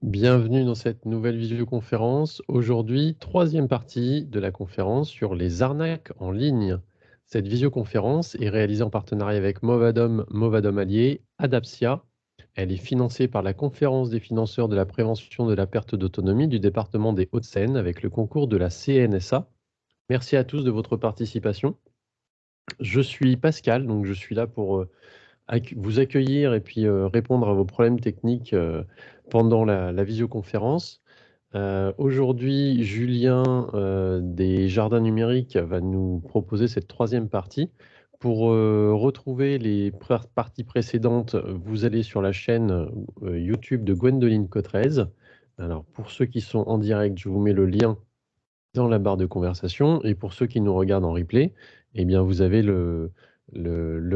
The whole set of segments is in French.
Bienvenue dans cette nouvelle visioconférence. Aujourd'hui, troisième partie de la conférence sur les arnaques en ligne. Cette visioconférence est réalisée en partenariat avec Movadom, Movadom Allié, Adapsia. Elle est financée par la Conférence des financeurs de la prévention de la perte d'autonomie du département des Hauts-de-Seine avec le concours de la CNSA. Merci à tous de votre participation. Je suis Pascal, donc je suis là pour vous accueillir et puis répondre à vos problèmes techniques pendant la visioconférence. Aujourd'hui, Julien des Jardins Numériques va nous proposer cette troisième partie. Pour retrouver les parties précédentes, vous allez sur la chaîne YouTube de Gwendoline Cotrez. Alors, pour ceux qui sont en direct, je vous mets le lien dans la barre de conversation. Et pour ceux qui nous regardent en replay, eh bien, vous avez le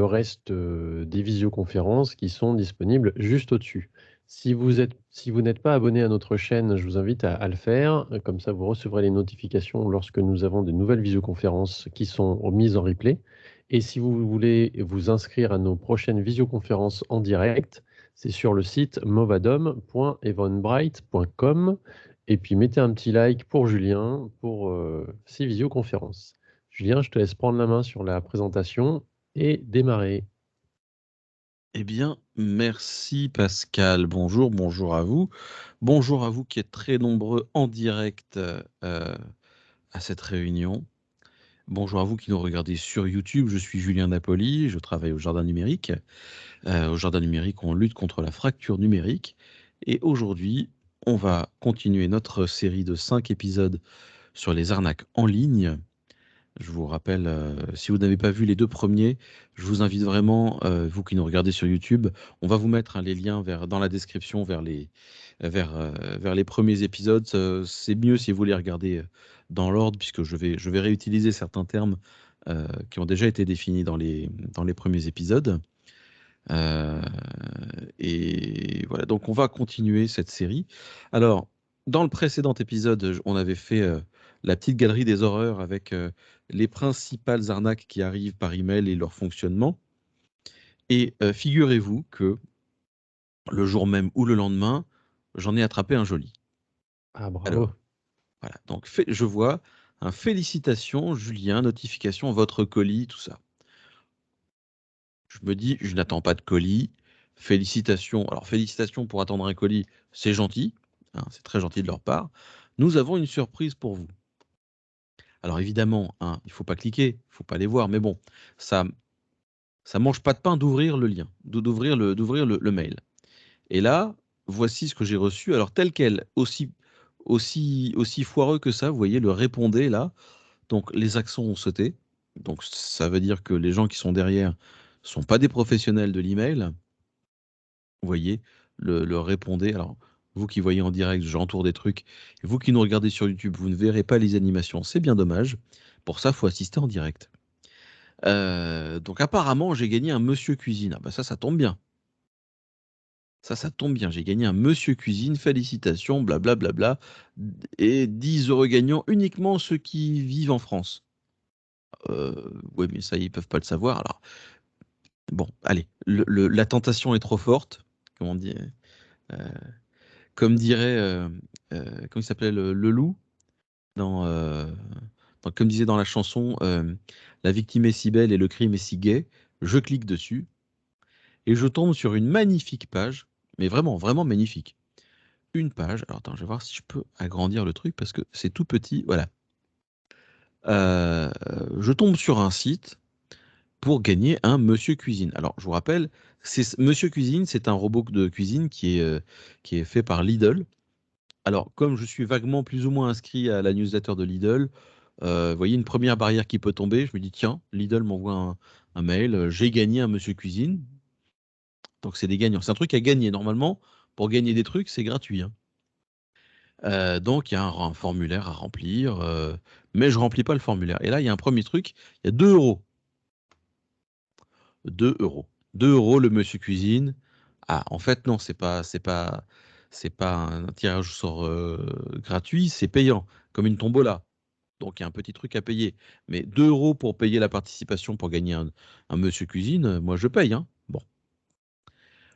reste des visioconférences qui sont disponibles juste au-dessus. Si vous n'êtes pas abonné à notre chaîne, je vous invite à le faire. Comme ça, vous recevrez les notifications lorsque nous avons de nouvelles visioconférences qui sont mises en replay. Et si vous voulez vous inscrire à nos prochaines visioconférences en direct, c'est sur le site movadom.eventbrite.com. Et puis mettez un petit like pour Julien pour ces visioconférences. Julien, je te laisse prendre la main sur la présentation et démarrer. Eh bien, merci Pascal. Bonjour, bonjour à vous. Bonjour à vous qui êtes très nombreux en direct à cette réunion. Bonjour à vous qui nous regardez sur YouTube. Je suis Julien Napoli, je travaille au Jardin Numérique. Au Jardin Numérique, on lutte contre la fracture numérique. Et aujourd'hui, on va continuer notre série de 5 épisodes sur les arnaques en ligne. Je vous rappelle, si vous n'avez pas vu les 2 premiers, je vous invite vraiment, vous qui nous regardez sur YouTube, on va vous mettre les liens dans la description vers les premiers épisodes. C'est mieux si vous les regardez dans l'ordre, puisque je vais réutiliser certains termes qui ont déjà été définis dans les premiers épisodes. Et voilà, donc on va continuer cette série. Alors, dans le précédent épisode, on avait fait la petite galerie des horreurs avec les principales arnaques qui arrivent par email et leur fonctionnement. Et figurez-vous que le jour même ou le lendemain, j'en ai attrapé un joli. Ah, bravo. Alors, voilà, donc je vois un félicitations, Julien, notification, votre colis, tout ça. Je me dis, je n'attends pas de colis. Félicitations. Alors, félicitations pour attendre un colis, c'est gentil, hein, c'est très gentil de leur part. Nous avons une surprise pour vous. Alors, évidemment, hein, il ne faut pas cliquer, il ne faut pas les voir, mais bon, ça mange pas de pain d'ouvrir le lien, d'ouvrir le mail. Et là, voici ce que j'ai reçu. Alors, tel quel, aussi foireux que ça, vous voyez, le répondez là. Donc, les accents ont sauté. Donc, ça veut dire que les gens qui sont derrière sont pas des professionnels de l'email. Vous voyez, le répondez. Alors, vous qui voyez en direct, j'entoure des trucs. Et vous qui nous regardez sur YouTube, vous ne verrez pas les animations. C'est bien dommage. Pour ça, il faut assister en direct. Donc, apparemment, j'ai gagné un Monsieur Cuisine. Ah bah ça tombe bien. Ça tombe bien. J'ai gagné un Monsieur Cuisine. Félicitations, blablabla. Et 10 € gagnants uniquement ceux qui vivent en France. Oui, mais ça, ils peuvent pas le savoir. Alors, bon, allez. La tentation est trop forte. Comment on dit comme dirait, comment il s'appelait le loup dans, comme disait dans la chanson, la victime est si belle et le crime est si gai. Je clique dessus et je tombe sur une magnifique page, mais vraiment, vraiment magnifique. Une page. Alors attends, je vais voir si je peux agrandir le truc parce que c'est tout petit. Voilà. Je tombe sur un site pour gagner un Monsieur Cuisine. Alors, je vous rappelle, Monsieur Cuisine, c'est un robot de cuisine qui est fait par Lidl. Alors, comme je suis vaguement plus ou moins inscrit à la newsletter de Lidl, vous voyez une première barrière qui peut tomber. Je me dis, tiens, Lidl m'envoie un mail, j'ai gagné un Monsieur Cuisine. Donc, c'est des gagnants. C'est un truc à gagner. Normalement, pour gagner des trucs, c'est gratuit, hein. Donc, il y a un formulaire à remplir, mais je remplis pas le formulaire. Et là, il y a un premier truc, il y a 2 euros. 2 euros. 2 euros le Monsieur Cuisine. Ah, en fait, non, c'est pas un tirage au sort gratuit, c'est payant, comme une tombola. Donc il y a un petit truc à payer. Mais 2 euros pour payer la participation pour gagner un Monsieur Cuisine, moi je paye, hein. Bon.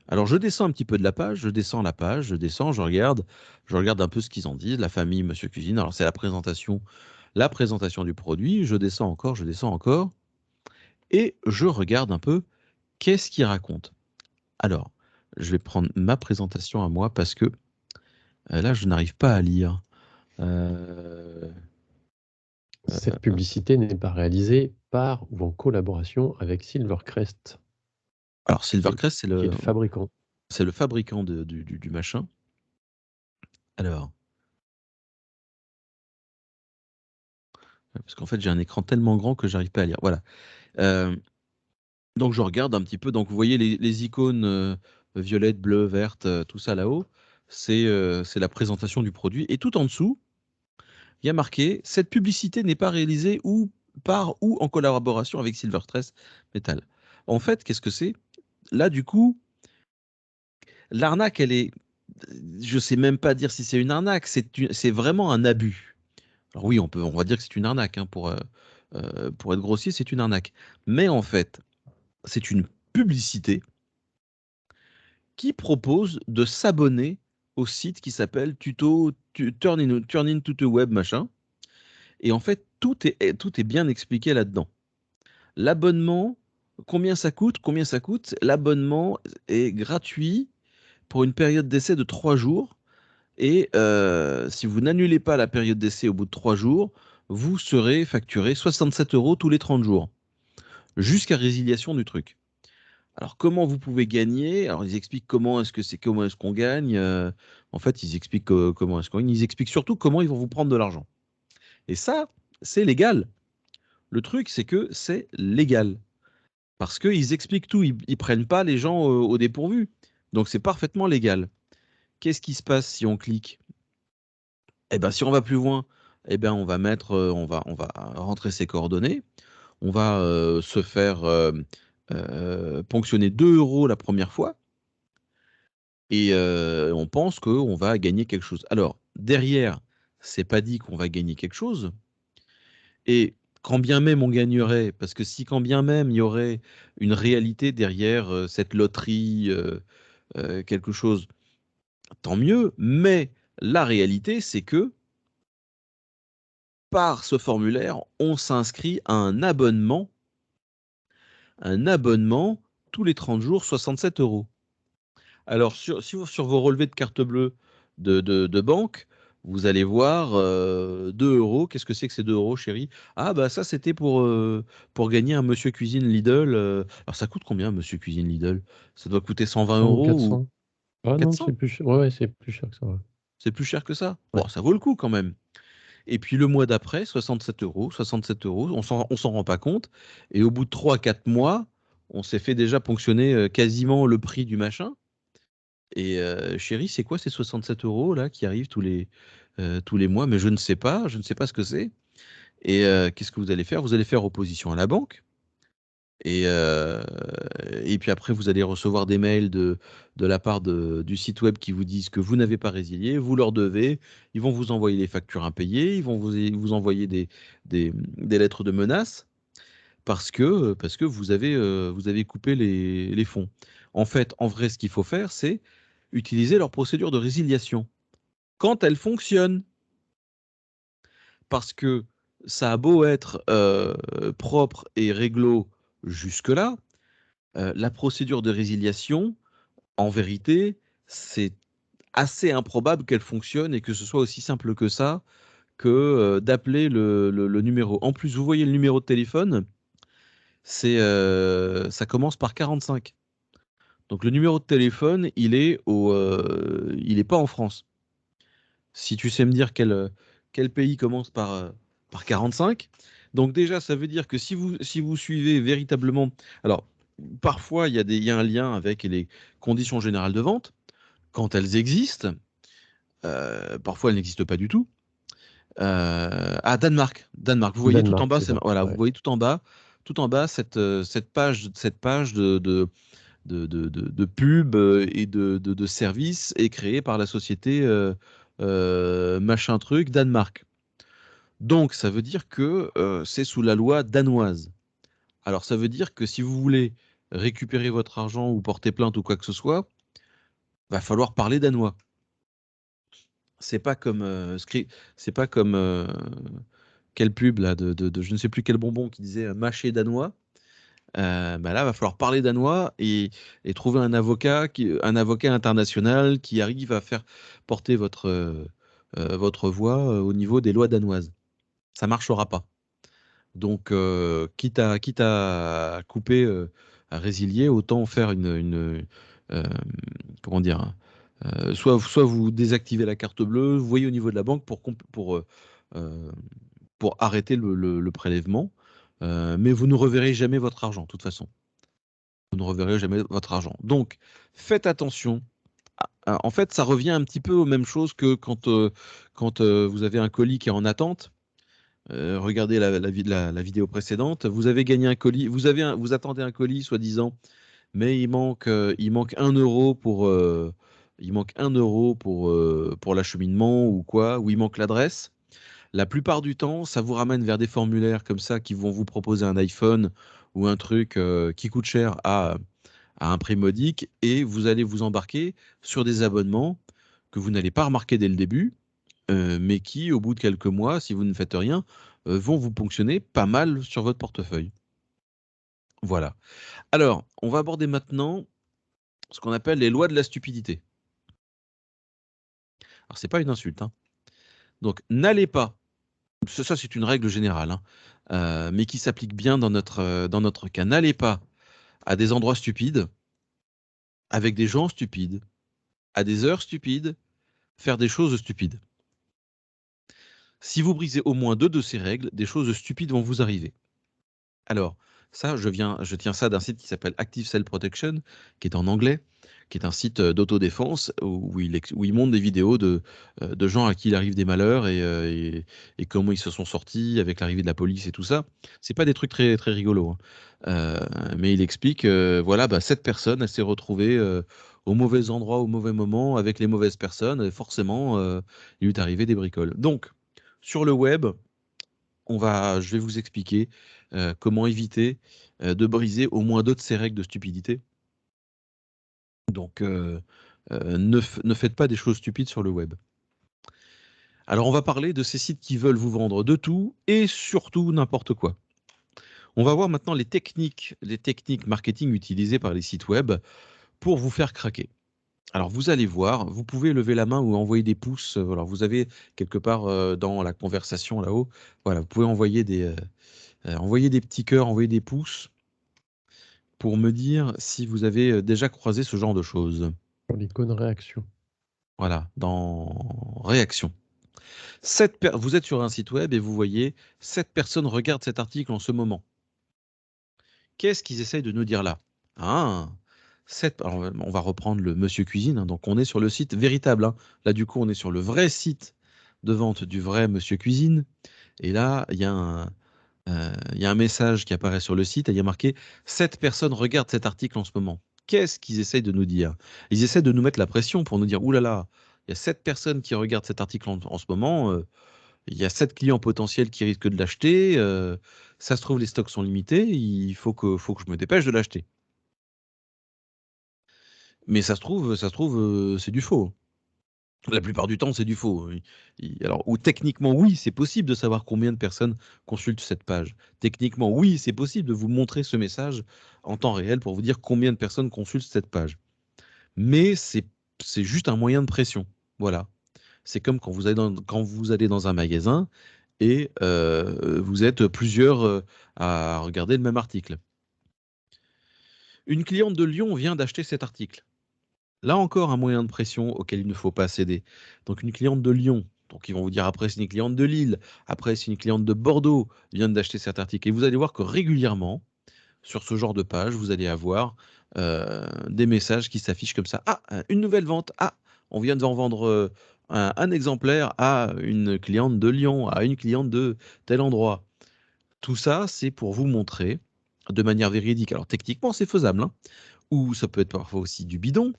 Alors, je descends un petit peu de la page, je descends la page, je regarde un peu ce qu'ils en disent, la famille Monsieur Cuisine. Alors, c'est la présentation du produit. Je descends encore, et je regarde un peu qu'est-ce qu'ils racontent. Alors, je vais prendre ma présentation à moi parce que là, je n'arrive pas à lire. Euh, Cette publicité n'est pas réalisée par ou en collaboration avec Silvercrest, alors, Silvercrest, qui est le fabricant. c'est le fabricant du machin. Alors, parce qu'en fait, j'ai un écran tellement grand que j'arrive pas à lire. Voilà. Euh, donc, je regarde un petit peu. Donc, vous voyez les icônes violettes, bleues, vertes, tout ça là-haut. C'est la présentation du produit. Et tout en dessous, il y a marqué: cette publicité n'est pas réalisée par ou en collaboration avec Silvercrest Metal. En fait, qu'est-ce que c'est? Là, du coup, l'arnaque, elle est. Je sais même pas dire si c'est une arnaque. C'est vraiment un abus. Alors oui, on va dire que c'est une arnaque, hein, pour être grossier, c'est une arnaque. Mais en fait, c'est une publicité qui propose de s'abonner au site qui s'appelle Turn into the Web, machin. Et en fait, tout est bien expliqué là-dedans. L'abonnement, combien ça coûte? Combien ça coûte? L'abonnement est gratuit pour une période d'essai de 3 jours. Et si vous n'annulez pas la période d'essai au bout de 3 jours, vous serez facturé 67 € tous les 30 jours, jusqu'à résiliation du truc. Alors, comment vous pouvez gagner? Alors, ils expliquent comment est-ce qu'on gagne. En fait, ils expliquent comment est-ce qu'on gagne. Ils expliquent surtout comment ils vont vous prendre de l'argent. Et ça, c'est légal. Le truc, c'est que c'est légal. Parce qu'ils expliquent tout. Ils prennent pas les gens au dépourvu. Donc, c'est parfaitement légal. Qu'est-ce qui se passe si on clique? Eh ben, si on va plus loin, eh ben, on va rentrer ses coordonnées. On va se faire ponctionner 2 € la première fois. Et on pense qu'on va gagner quelque chose. Alors, derrière, c'est pas dit qu'on va gagner quelque chose. Et quand bien même on gagnerait, parce que si quand bien même il y aurait une réalité derrière cette loterie, quelque chose, tant mieux. Mais la réalité, c'est que par ce formulaire, on s'inscrit à un abonnement tous les 30 jours, 67 €. Alors, sur vos relevés de carte bleue de banque, vous allez voir 2 €. Qu'est-ce que c'est que ces 2 €, chérie? Ah, bah ça, c'était pour gagner un Monsieur Cuisine Lidl. Alors, ça coûte combien, Monsieur Cuisine Lidl? Ça doit coûter 120 100 ou € ou 400. Ah non, 400? c'est plus cher. Ouais, ouais, c'est plus cher que ça. Ouais. C'est plus cher que ça? Ouais. Bon, ça vaut le coup quand même. Et puis le mois d'après, 67 €, 67 €, on s'en rend pas compte. Et au bout de 3 à 4 mois, on s'est fait déjà ponctionner quasiment le prix du machin. Et chérie, c'est quoi ces 67 € là qui arrivent tous les mois? Mais je ne sais pas ce que c'est. Et qu'est-ce que vous allez faire? Vous allez faire opposition à la banque. Et, et puis après, vous allez recevoir des mails de la part du site web qui vous disent que vous n'avez pas résilié, vous leur devez, ils vont vous envoyer les factures impayées, ils vont vous envoyer des lettres de menaces parce que vous avez coupé les fonds. En fait, en vrai, ce qu'il faut faire, c'est utiliser leur procédure de résiliation quand elle fonctionne. Parce que ça a beau être propre et réglo jusque-là, la procédure de résiliation, en vérité, c'est assez improbable qu'elle fonctionne et que ce soit aussi simple que ça, que d'appeler le numéro. En plus, vous voyez le numéro de téléphone, ça commence par 45. Donc le numéro de téléphone, il est pas en France. Si tu sais me dire quel pays commence par 45. Donc déjà, ça veut dire que si vous suivez véritablement... Alors, parfois, il y a un lien avec les conditions générales de vente, quand elles existent. Parfois, elles n'existent pas du tout. Danemark. Danemark. Vous voyez tout en Danemark, bas, c'est ça. voilà, vous Ouais. voyez tout en bas cette page de pub et de services est créée par la société machin truc Danemark. Donc ça veut dire que c'est sous la loi danoise. Alors ça veut dire que si vous voulez récupérer votre argent ou porter plainte ou quoi que ce soit, va falloir parler danois. C'est pas comme c'est pas comme quelle pub là de je ne sais plus quel bonbon qui disait mâcher danois. Bah là, va falloir parler danois et trouver un avocat international qui arrive à faire porter votre voix au niveau des lois danoises. Ça marchera pas. Donc, quitte à couper, à résilier, autant faire euh, comment dire, hein, soit vous désactivez la carte bleue, vous voyez au niveau de la banque euh, pour arrêter le prélèvement, mais vous ne reverrez jamais votre argent, de toute façon. Vous ne reverrez jamais votre argent. Donc, faites attention. En fait, ça revient un petit peu aux mêmes choses que quand vous avez un colis qui est en attente. Regardez la vidéo précédente. Vous avez gagné un colis, vous attendez un colis, soi-disant, mais il manque 1 euro pour l'acheminement ou quoi, ou il manque l'adresse. La plupart du temps, ça vous ramène vers des formulaires comme ça qui vont vous proposer un iPhone ou un truc qui coûte cher à un prix modique et vous allez vous embarquer sur des abonnements que vous n'allez pas remarquer dès le début, mais qui, au bout de quelques mois, si vous ne faites rien, vont vous ponctionner pas mal sur votre portefeuille. Voilà. Alors, on va aborder maintenant ce qu'on appelle les lois de la stupidité. Alors, c'est pas une insulte, hein. Donc, n'allez pas, ça c'est une règle générale, hein, mais qui s'applique bien dans notre cas, n'allez pas à des endroits stupides, avec des gens stupides, à des heures stupides, faire des choses stupides. Si vous brisez au moins 2 de ces règles, des choses stupides vont vous arriver. Alors, ça, je tiens ça d'un site qui s'appelle Active Cell Protection, qui est en anglais, qui est un site d'autodéfense où il montre des vidéos de gens à qui il arrive des malheurs et comment ils se sont sortis avec l'arrivée de la police et tout ça. C'est pas des trucs très, très rigolos, hein. Mais il explique, voilà, bah, cette personne, elle s'est retrouvée au mauvais endroit, au mauvais moment, avec les mauvaises personnes, et forcément, il lui est arrivé des bricoles. Donc, sur le web, je vais vous expliquer comment éviter de briser au moins 2 de ces règles de stupidité. Donc, ne faites pas des choses stupides sur le web. Alors, on va parler de ces sites qui veulent vous vendre de tout et surtout n'importe quoi. On va voir maintenant les techniques marketing utilisées par les sites web pour vous faire craquer. Alors, vous allez voir, vous pouvez lever la main ou envoyer des pouces. Alors, vous avez quelque part dans la conversation là-haut, voilà, vous pouvez envoyer des petits cœurs, envoyer des pouces pour me dire si vous avez déjà croisé ce genre de choses. Pour l'icône réaction. Voilà, dans réaction. Vous êtes sur un site web et vous voyez 7 personnes regardent cet article en ce moment. Qu'est-ce qu'ils essayent de nous dire là? Ah, alors, on va reprendre le Monsieur Cuisine, hein, donc on est sur le site véritable, hein. Là, du coup, on est sur le vrai site de vente du vrai Monsieur Cuisine. Et là, il y a un message qui apparaît sur le site et il y a marqué 7 personnes regardent cet article en ce moment. Qu'est-ce qu'ils essayent de nous dire? Ils essaient de nous mettre la pression pour nous dire: ouh là là, il y a 7 personnes qui regardent cet article en ce moment, il y a 7 clients potentiels qui risquent de l'acheter, ça se trouve, les stocks sont limités, il faut que je me dépêche de l'acheter. Mais ça se trouve, c'est du faux. La plupart du temps, c'est du faux. Alors, ou techniquement, oui, c'est possible de savoir combien de personnes consultent cette page. Techniquement, oui, c'est possible de vous montrer ce message en temps réel pour vous dire combien de personnes consultent cette page. Mais c'est juste un moyen de pression. Voilà. C'est comme quand vous allez dans un magasin et vous êtes plusieurs à regarder le même article. Une cliente de Lyon vient d'acheter cet article. Là encore, un moyen de pression auquel il ne faut pas céder. Donc une cliente de Lyon, donc ils vont vous dire après c'est une cliente de Lille, après c'est une cliente de Bordeaux, vient d'acheter cet article. Et vous allez voir que régulièrement, sur ce genre de page, vous allez avoir des messages qui s'affichent comme ça. Ah, une nouvelle vente. Ah, on vient de vendre un exemplaire à une cliente de Lyon, à une cliente de tel endroit. Tout ça, c'est pour vous montrer de manière véridique. Alors techniquement, c'est faisable, hein, ou ça peut être parfois aussi du bidon.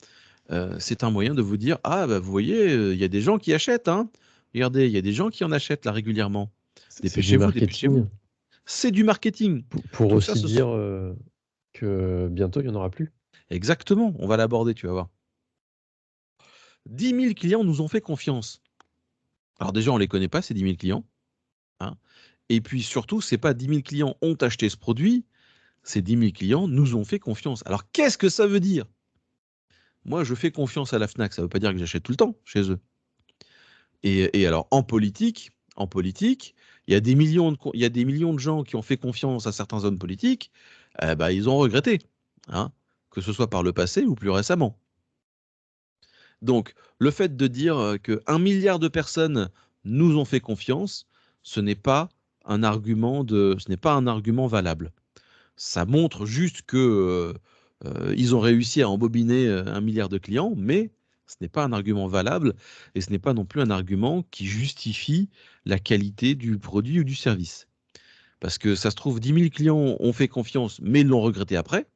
C'est un moyen de vous dire: «Ah bah, vous voyez, il y a des gens qui achètent, hein. Regardez, il y a des gens qui en achètent là régulièrement. C'est du Dépêchez-vous, dépêchez-vous». marketing C'est du marketing. pour Tout ça, aussi ce sont dire que bientôt il n'y en aura plus. exactement, on va l'aborder, tu vas voir. 10 000 clients nous ont fait confiance. Alors déjà, on ne les connaît pas, ces 10 000 clients. Hein. Et puis surtout, ce n'est pas 10 000 clients ont acheté ce produit, ces 10 000 clients nous ont fait confiance. Alors qu'est-ce que ça veut dire? Moi, je fais confiance à la Fnac, ça ne veut pas dire que j'achète tout le temps chez eux. Et alors, en politique, il y a des millions de gens qui ont fait confiance à certains hommes politiques, ils ont regretté, hein, que ce soit par le passé ou plus récemment. Donc, le fait de dire que 1 milliard de personnes nous ont fait confiance, ce n'est pas un argument valable. Ça montre juste que ils ont réussi à embobiner 1 milliard de clients, mais ce n'est pas un argument valable et ce n'est pas non plus un argument qui justifie la qualité du produit ou du service. Parce que ça se trouve, 10 000 clients ont fait confiance, mais ils l'ont regretté après.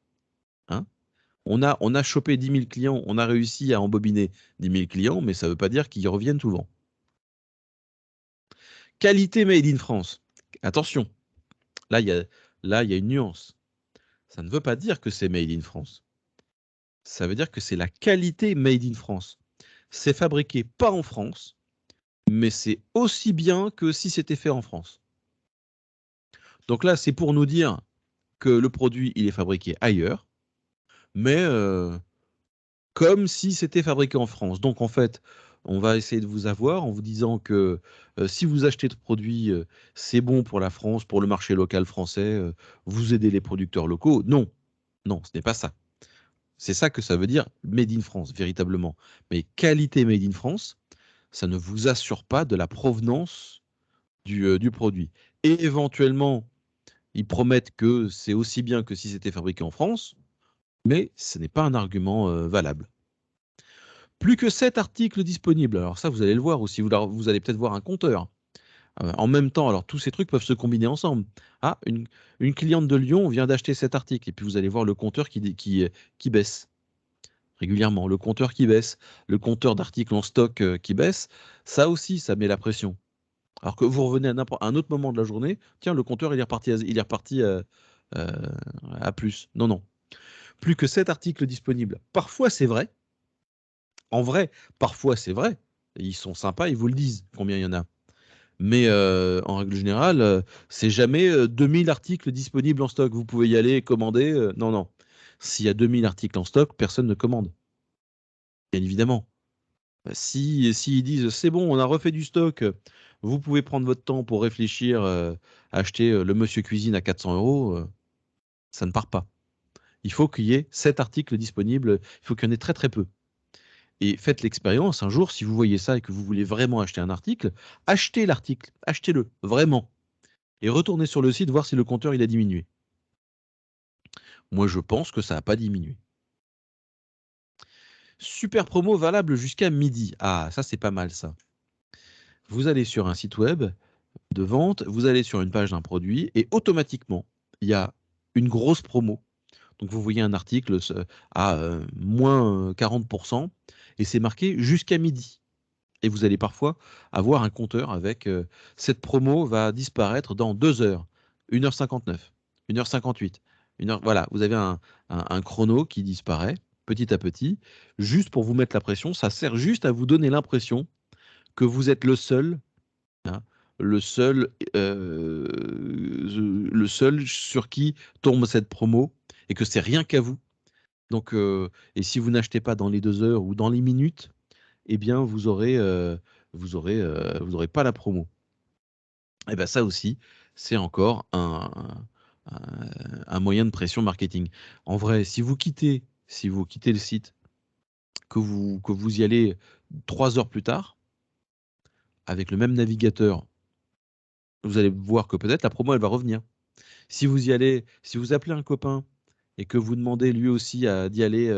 Hein. On a chopé 10 000 clients, on a réussi à embobiner 10 000 clients, mais ça ne veut pas dire qu'ils reviennent souvent. Qualité made in France. Attention, là, il y a une nuance. Ça ne veut pas dire que c'est made in France. Ça veut dire que c'est la qualité made in France. C'est fabriqué pas en France, mais c'est aussi bien que si c'était fait en France. Donc là, c'est pour nous dire que le produit, il est fabriqué ailleurs, mais comme si c'était fabriqué en France. Donc en fait, on va essayer de vous avoir en vous disant que si vous achetez de produits, c'est bon pour la France, pour le marché local français, vous aidez les producteurs locaux. Non, non, ce n'est pas ça. C'est ça que ça veut dire made in France, véritablement. Mais qualité made in France, ça ne vous assure pas de la provenance du produit. Et éventuellement, ils promettent que c'est aussi bien que si c'était fabriqué en France, mais ce n'est pas un argument valable. Plus que 7 articles disponibles. Alors ça, vous allez le voir aussi. Vous allez peut-être voir un compteur. En même temps, alors tous ces trucs peuvent se combiner ensemble. Ah, une cliente de Lyon vient d'acheter cet article. Et puis vous allez voir le compteur qui baisse régulièrement. Le compteur qui baisse. Le compteur d'articles en stock qui baisse. Ça aussi, ça met la pression. Alors que vous revenez à un autre moment de la journée, tiens, le compteur, il est reparti à plus. Non, non. Plus que 7 articles disponibles. Parfois, c'est vrai. En vrai, parfois, c'est vrai. Ils sont sympas, ils vous le disent, combien il y en a. Mais en règle générale, c'est jamais 2000 articles disponibles en stock. Vous pouvez y aller et commander. Non, non. S'il y a 2000 articles en stock, personne ne commande. Bien évidemment. Si ils disent c'est bon, on a refait du stock, vous pouvez prendre votre temps pour réfléchir, acheter le Monsieur Cuisine à 400 €, ça ne part pas. Il faut qu'il y ait 7 articles disponibles, il faut qu'il y en ait très très peu. Et faites l'expérience un jour, si vous voyez ça et que vous voulez vraiment acheter un article, achetez l'article, achetez-le, vraiment. Et retournez sur le site voir si le compteur il a diminué. Moi je pense que ça n'a pas diminué. Super promo valable jusqu'à midi. Ah, ça c'est pas mal ça. Vous allez sur un site web de vente, vous allez sur une page d'un produit et automatiquement, il y a une grosse promo. Donc vous voyez un article à moins 40% et c'est marqué jusqu'à midi. Et vous allez parfois avoir un compteur avec cette promo va disparaître dans 2 heures, 1h59, 1h58. Voilà, vous avez un chrono qui disparaît petit à petit, juste pour vous mettre la pression. Ça sert juste à vous donner l'impression que vous êtes le seul, hein, le seul sur qui tombe cette promo et que c'est rien qu'à vous. Donc, et si vous n'achetez pas dans les 2 heures ou dans les minutes, eh bien, vous aurez pas la promo. Et bien ça aussi, c'est encore un moyen de pression marketing. En vrai, si vous quittez le site, que vous y allez 3 heures plus tard, avec le même navigateur, vous allez voir que peut-être la promo, elle va revenir. Si vous appelez un copain et que vous demandez lui aussi d'y aller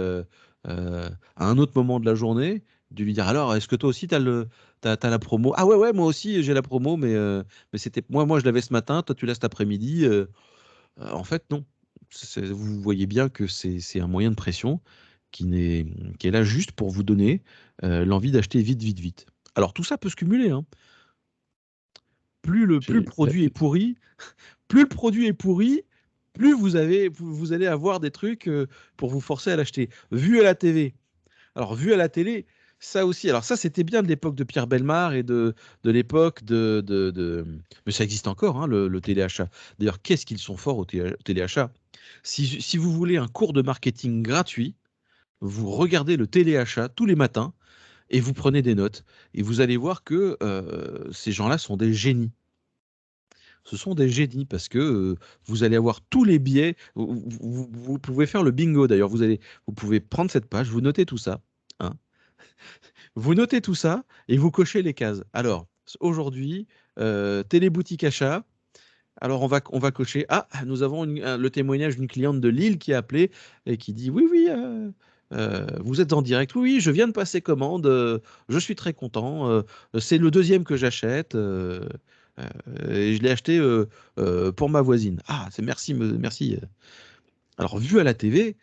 à un autre moment de la journée, de lui dire alors, est-ce que toi aussi t'as la promo? Ah ouais, moi aussi j'ai la promo, mais c'était moi je l'avais ce matin, toi tu l'as cet après-midi. En fait, non. Vous voyez bien que c'est un moyen de pression qui est là juste pour vous donner l'envie d'acheter vite, vite, vite. Alors tout ça peut se cumuler, hein. Plus le produit est pourri, plus le produit est pourri, plus vous allez avoir des trucs pour vous forcer à l'acheter. Vu à la TV. Alors, vu à la télé, Ça aussi, alors ça, c'était bien de l'époque de Pierre Bellemare et de l'époque Mais ça existe encore, hein, le téléachat. D'ailleurs, qu'est-ce qu'ils sont forts au téléachat? Si vous voulez un cours de marketing gratuit, vous regardez le téléachat tous les matins et vous prenez des notes. Et vous allez voir que ces gens-là sont des génies. Ce sont des génies parce que vous allez avoir tous les biais. Vous pouvez faire le bingo d'ailleurs. Vous pouvez prendre cette page, vous notez tout ça, hein. Vous notez tout ça et vous cochez les cases. Alors, aujourd'hui, téléboutique achat. Alors, on va cocher. Ah, nous avons le témoignage d'une cliente de Lille qui a appelé et qui dit oui, oui, vous êtes en direct. Oui, oui, je viens de passer commande. Je suis très content. C'est le deuxième que j'achète. Et je l'ai acheté pour ma voisine. Ah, c'est merci, merci. Alors, vu à la TV,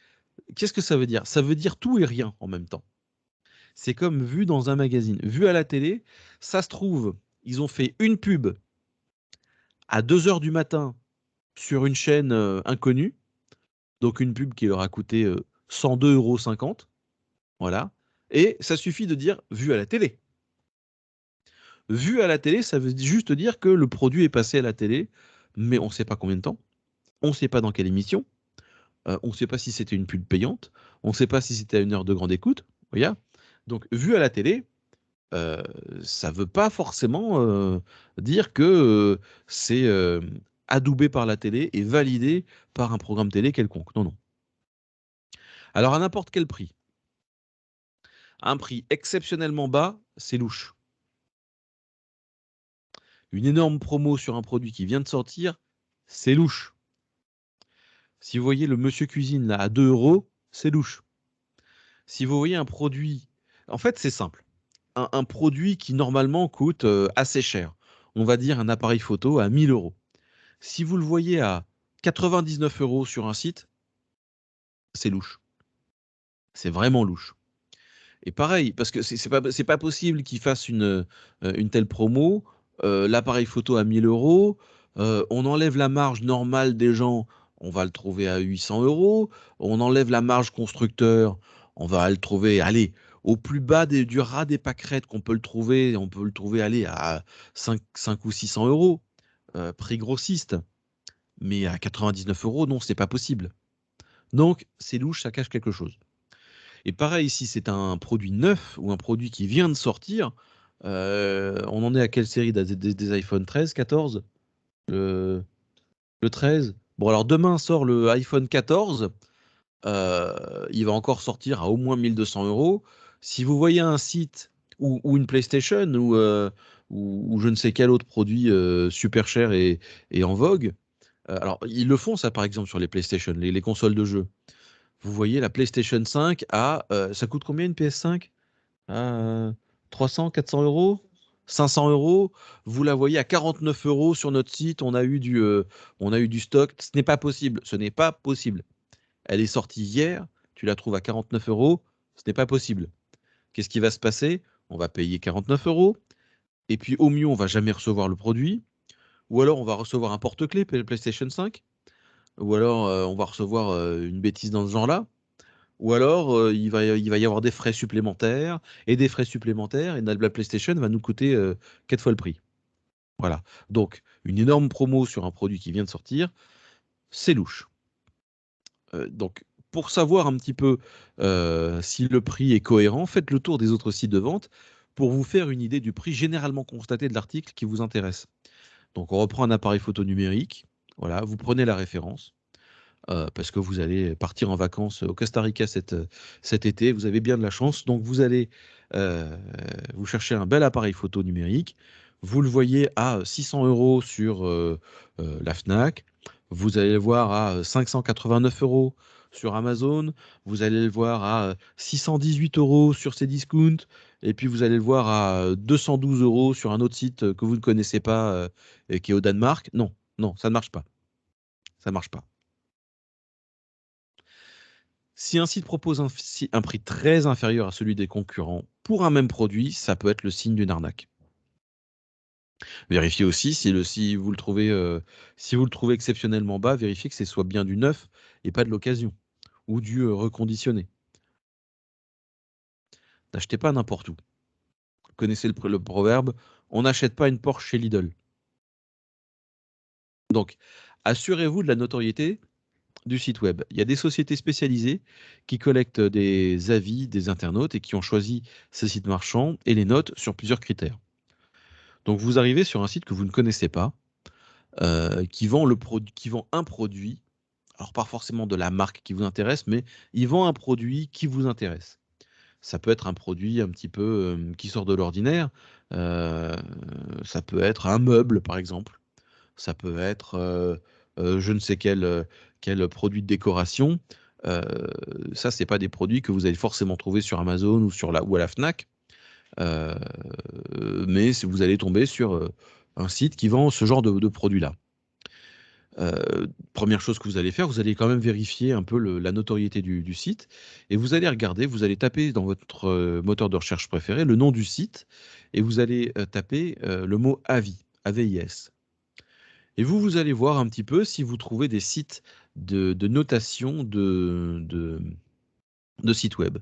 qu'est-ce que ça veut dire? Ça veut dire tout et rien en même temps. C'est comme vu dans un magazine. Vu à la télé, ça se trouve, ils ont fait une pub à 2 heures du matin sur une chaîne inconnue. Donc une pub qui leur a coûté 102,50 €. Voilà. Et ça suffit de dire vu à la télé. Vu à la télé, ça veut juste dire que le produit est passé à la télé, mais on ne sait pas combien de temps. On ne sait pas dans quelle émission. On ne sait pas si c'était une pub payante. On ne sait pas si c'était à une heure de grande écoute. Voyez. Donc vu à la télé, Heu, ça veut pas forcément, dire que, c'est, adoubé par la télé et validé par un programme télé quelconque. Non, non. Alors à n'importe quel prix. Un prix exceptionnellement bas, c'est louche. Une énorme promo sur un produit qui vient de sortir, c'est louche. Si vous voyez le Monsieur Cuisine là à 2 €, c'est louche. Si vous voyez un produit en fait, c'est simple. Un produit qui normalement coûte, assez cher. On va dire un appareil photo à 1 000 €. Si vous le voyez à 99 € sur un site, c'est louche. C'est vraiment louche. Et pareil, parce que c'est pas possible qu'ils fassent une telle promo, l'appareil photo à 1 000 €, on enlève la marge normale des gens, on va le trouver à 800 €, on enlève la marge constructeur, on va le trouver, allez, au plus bas du ras des pâquerettes qu'on peut le trouver, on peut le trouver, allez, à 5 ou 600 €, prix grossiste. Mais à 99 €, non, c'est pas possible. Donc, c'est louche, ça cache quelque chose. Et pareil, si c'est un produit neuf ou un produit qui vient de sortir, on en est à quelle série des iPhone 13, 14? Le, le 13? Bon, alors demain sort le iPhone 14. Il va encore sortir à au moins 1200 €. Si vous voyez un site ou une PlayStation ou je ne sais quel autre produit super cher et en vogue, alors, ils le font ça, par exemple, sur les PlayStation, les consoles de jeux. Vous voyez la PlayStation 5 à, ça coûte combien une PS5? À, 300-400 €? 500 €. Vous la voyez à 49 € sur notre site, on a eu du stock. Ce n'est pas possible, ce n'est pas possible. Elle est sortie hier, tu la trouves à 49 €, ce n'est pas possible. Qu'est-ce qui va se passer? On va payer 49 € et puis au mieux, on va jamais recevoir le produit ou alors on va recevoir un porte-clés PlayStation 5. Ou alors, on va recevoir, une bêtise dans ce genre-là. Ou alors, il va y avoir des frais supplémentaires et des frais supplémentaires et la PlayStation va nous coûter, 4 fois le prix. Voilà. Donc une énorme promo sur un produit qui vient de sortir, c'est louche. Donc pour savoir un petit peu, si le prix est cohérent, faites le tour des autres sites de vente pour vous faire une idée du prix généralement constaté de l'article qui vous intéresse. Donc on reprend un appareil photo numérique, voilà, vous prenez la référence. Parce que vous allez partir en vacances au Costa Rica cet été. Vous avez bien de la chance. Donc vous allez vous chercher un bel appareil photo numérique. Vous le voyez à 600 € sur la Fnac. Vous allez le voir à 589 € sur Amazon. Vous allez le voir à 618 € sur Cdiscount. Et puis vous allez le voir à 212 € sur un autre site que vous ne connaissez pas et qui est au Danemark. Non, non, ça ne marche pas. Ça ne marche pas. Si un site propose un prix très inférieur à celui des concurrents pour un même produit, ça peut être le signe d'une arnaque. Vérifiez aussi si vous le trouvez exceptionnellement bas, vérifiez que ce soit bien du neuf et pas de l'occasion ou du reconditionné. N'achetez pas n'importe où. Vous connaissez le proverbe, on n'achète pas une Porsche chez Lidl. Donc, assurez-vous de la notoriété du site web. Il y a des sociétés spécialisées qui collectent des avis des internautes et qui ont choisi ces sites marchands et les notent sur plusieurs critères. Donc, vous arrivez sur un site que vous ne connaissez pas, qui vend un produit, alors pas forcément de la marque qui vous intéresse, mais il vend un produit qui vous intéresse. Ça peut être un produit un petit peu qui sort de l'ordinaire. Ça peut être un meuble, par exemple. Ça peut être je ne sais quel produit de décoration. Ça, ce n'est pas des produits que vous allez forcément trouver sur Amazon ou à la Fnac. Mais vous allez tomber sur un site qui vend ce genre de produits-là. Première chose que vous allez faire, vous allez quand même vérifier un peu la notoriété du site et vous allez regarder, vous allez taper dans votre moteur de recherche préféré le nom du site et vous allez taper le mot avis, AVIS. Et vous allez voir un petit peu si vous trouvez des sites de notation de sites web.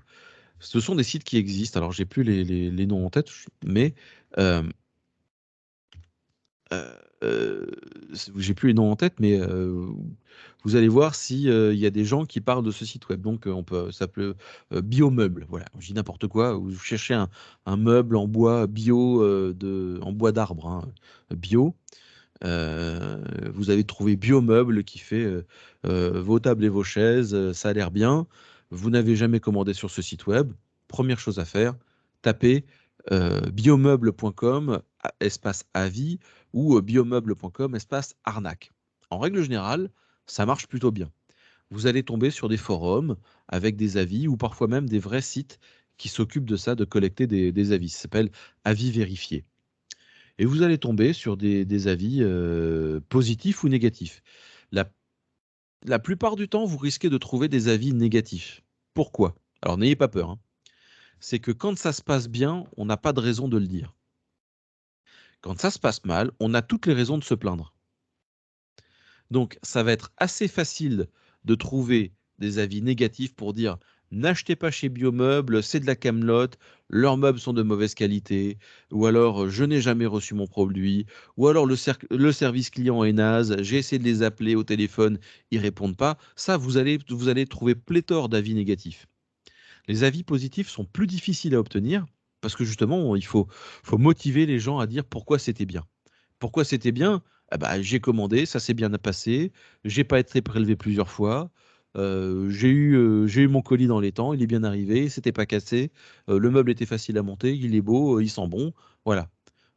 Ce sont des sites qui existent, alors j'ai plus les noms en tête, mais j'ai plus les noms en tête, mais vous allez voir si il y a des gens qui parlent de ce site web. Donc ça peut biomeuble. Voilà, je dis n'importe quoi. Vous cherchez un meuble en bois bio, en bois d'arbre, hein, bio. Vous avez trouvé biomeuble qui fait vos tables et vos chaises. Ça a l'air bien. Vous n'avez jamais commandé sur ce site web. Première chose à faire, tapez biomeuble.com espace avis ou biomeuble.com espace arnaque. En règle générale, ça marche plutôt bien. Vous allez tomber sur des forums avec des avis ou parfois même des vrais sites qui s'occupent de ça, de collecter des avis. Ça s'appelle avis vérifiés. Et vous allez tomber sur des avis positifs ou négatifs. La plupart du temps, vous risquez de trouver des avis négatifs. Pourquoi? Alors n'ayez pas peur, hein. C'est que quand ça se passe bien, on n'a pas de raison de le dire. Quand ça se passe mal, on a toutes les raisons de se plaindre. Donc, ça va être assez facile de trouver des avis négatifs pour dire n'achetez pas chez Biomeubles, c'est de la camelote, leurs meubles sont de mauvaise qualité, ou alors je n'ai jamais reçu mon produit, ou alors le service client est naze, j'ai essayé de les appeler au téléphone, ils répondent pas. Ça, vous allez trouver pléthore d'avis négatifs. Les avis positifs sont plus difficiles à obtenir parce que justement, faut motiver les gens à dire pourquoi c'était bien. Pourquoi c'était bien? Ah bah, j'ai commandé, ça s'est bien passé, j'ai pas été prélevé plusieurs fois, j'ai eu mon colis dans les temps, il est bien arrivé, c'était pas cassé, le meuble était facile à monter, il est beau, il sent bon, voilà.